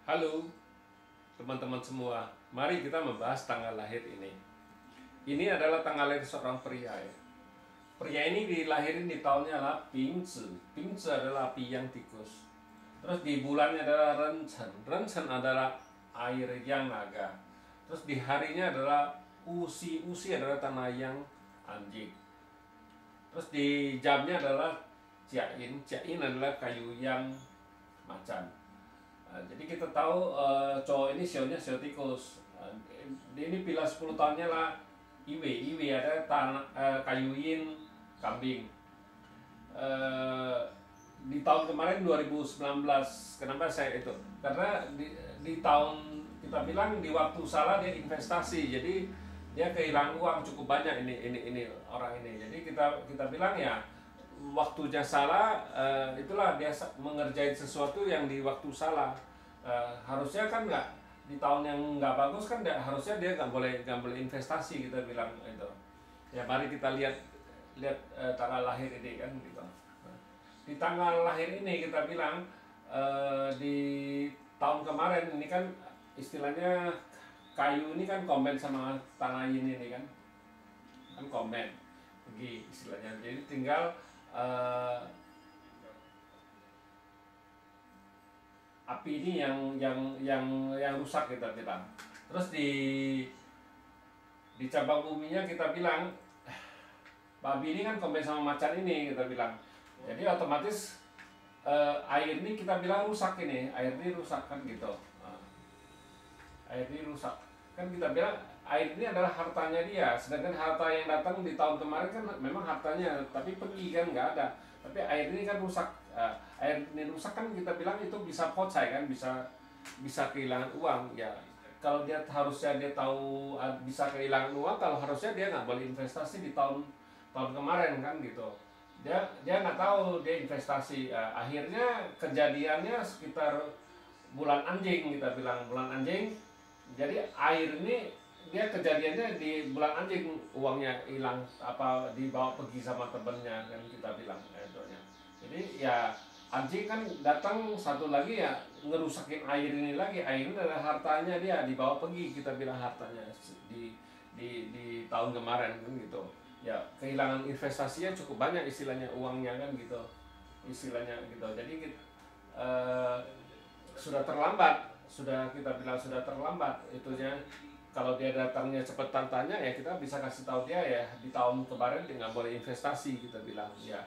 Halo teman-teman semua, mari kita membahas tanggal lahir ini. Ini adalah tanggal lahir seorang pria ya. Pria ini dilahirin di tahunnya adalah Bingzi. Bingzi adalah api yang tikus. Terus di bulannya adalah Renchen. Renchen adalah air yang naga. Terus di harinya adalah Usi. Usi adalah tanah yang anjing. Terus di jamnya adalah Jiain. Jiain adalah kayu yang macan. Jadi kita tahu cowok ini sionya sio tikus. Ini bila 10 tahunnya lah Iwe. Iwe ada kayu yin kambing. Eh, di tahun kemarin 2019, kenapa saya itu? Karena di tahun kita bilang di waktu salah dia investasi, jadi dia kehilangan uang cukup banyak ini orang ini. Jadi kita bilang ya waktunya salah, itulah dia mengerjain sesuatu yang di waktu salah. Harusnya kan nggak di tahun yang nggak bagus kan harusnya dia nggak boleh investasi, kita bilang itu. Ya mari kita lihat lihat tanggal lahir ini kan gitu. Di tanggal lahir ini kita bilang di tahun kemarin ini kan istilahnya kayu ini kan komen sama tanah ini kan komen pergi istilahnya, jadi tinggal api ini yang rusak kita bilang. Terus di cabang buminya kita bilang babi ini kan komen sama macan ini kita bilang, jadi otomatis air ini kita bilang rusak, ini air ini rusak kan gitu. Air ini rusak kan kita bilang air ini adalah hartanya dia, sedangkan harta yang datang di tahun kemarin kan memang hartanya tapi pergi kan nggak ada, tapi air ini kan rusak. Air ini rusak kan kita bilang itu bisa pocai kan, bisa kehilangan uang ya. Kalau dia harusnya dia tahu bisa kehilangan uang, kalau harusnya dia nggak boleh investasi di tahun kemarin kan gitu. Dia nggak tahu dia investasi. Akhirnya kejadiannya sekitar bulan anjing, kita bilang bulan anjing. Jadi air ini dia kejadiannya di bulan anjing, uangnya hilang apa dibawa pergi sama temennya kan kita bilang itunya. Jadi ya anjing kan datang satu lagi ya ngerusakin air ini lagi. Air ini adalah hartanya dia, dibawa pergi kita bilang hartanya di tahun kemarin kan gitu. Ya kehilangan investasinya cukup banyak istilahnya, uangnya kan gitu istilahnya gitu. Jadi sudah terlambat, sudah kita bilang sudah terlambat itunya. Kalau dia datangnya cepetan tanya ya kita bisa kasih tahu dia ya di tahun kemarin dia nggak boleh investasi kita bilang ya.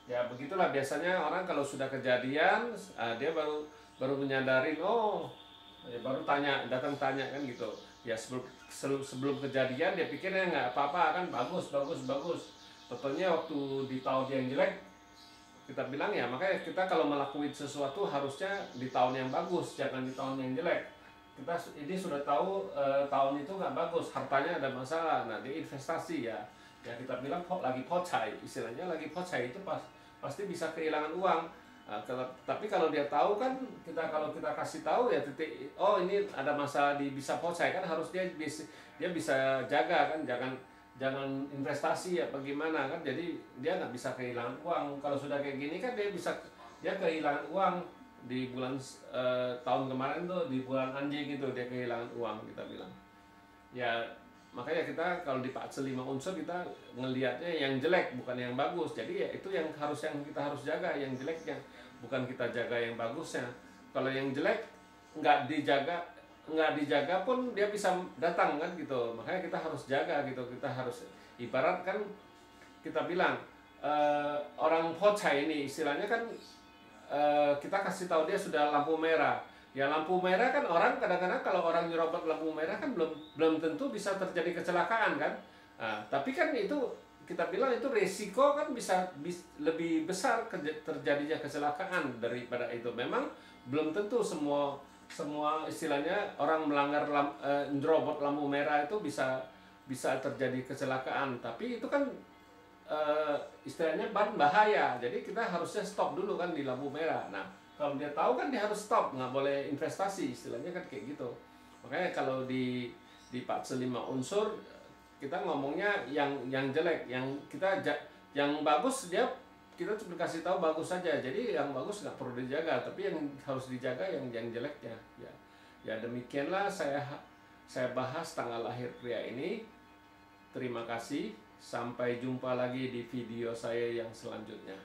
Ya begitulah biasanya orang kalau sudah kejadian dia baru baru menyadarin, oh ya, baru datang tanya kan gitu ya. Sebelum kejadian dia pikirnya nggak apa-apa kan, bagus bagus bagus. Tentunya waktu di tahun yang jelek kita bilang ya, makanya kita kalau melakukan sesuatu harusnya di tahun yang bagus, jangan di tahun yang jelek. Kita ini sudah tahu tahun itu nggak bagus, hartanya ada masalah, nah dia investasi ya kita bilang kok lagi pocai, istilahnya lagi pocai itu pasti bisa kehilangan uang. Tapi kalau dia tahu kan, kalau kita kasih tahu ya titik, oh ini ada masalah bisa pocai kan, harus dia bisa jaga kan, jangan investasi ya bagaimana kan, jadi dia nggak bisa kehilangan uang. Kalau sudah kayak gini kan dia kehilangan uang di bulan tahun kemarin tuh di bulan anjing itu dia kehilangan uang kita bilang ya. Makanya kita kalau di Patsel 5 unsur kita ngelihatnya yang jelek bukan yang bagus, jadi ya itu yang kita harus jaga, yang jeleknya bukan kita jaga yang bagusnya. Kalau yang jelek nggak dijaga pun dia bisa datang kan gitu, makanya kita harus jaga gitu. Kita harus ibaratkan kita bilang orang pocai ini istilahnya kan, kita kasih tahu dia sudah lampu merah. Ya lampu merah kan, orang kadang-kadang kalau orang nyerobot lampu merah kan belum tentu bisa terjadi kecelakaan kan. Tapi kan itu kita bilang itu resiko kan bisa lebih besar terjadinya kecelakaan daripada itu. Memang belum tentu semua istilahnya orang melanggar nyerobot lampu merah itu bisa terjadi kecelakaan. Tapi itu kan istilahnya bahaya. Jadi kita harusnya stop dulu kan di lampu merah. Nah kalau dia tahu kan dia harus stop, nggak boleh investasi istilahnya kan kayak gitu. Makanya kalau di Patsel 5 unsur kita ngomongnya yang jelek, yang bagus dia kita cuma kasih tahu bagus saja, jadi yang bagus nggak perlu dijaga, tapi yang harus dijaga yang jeleknya. Ya demikianlah saya bahas tanggal lahir pria ini. Terima kasih, sampai jumpa lagi di video saya yang selanjutnya.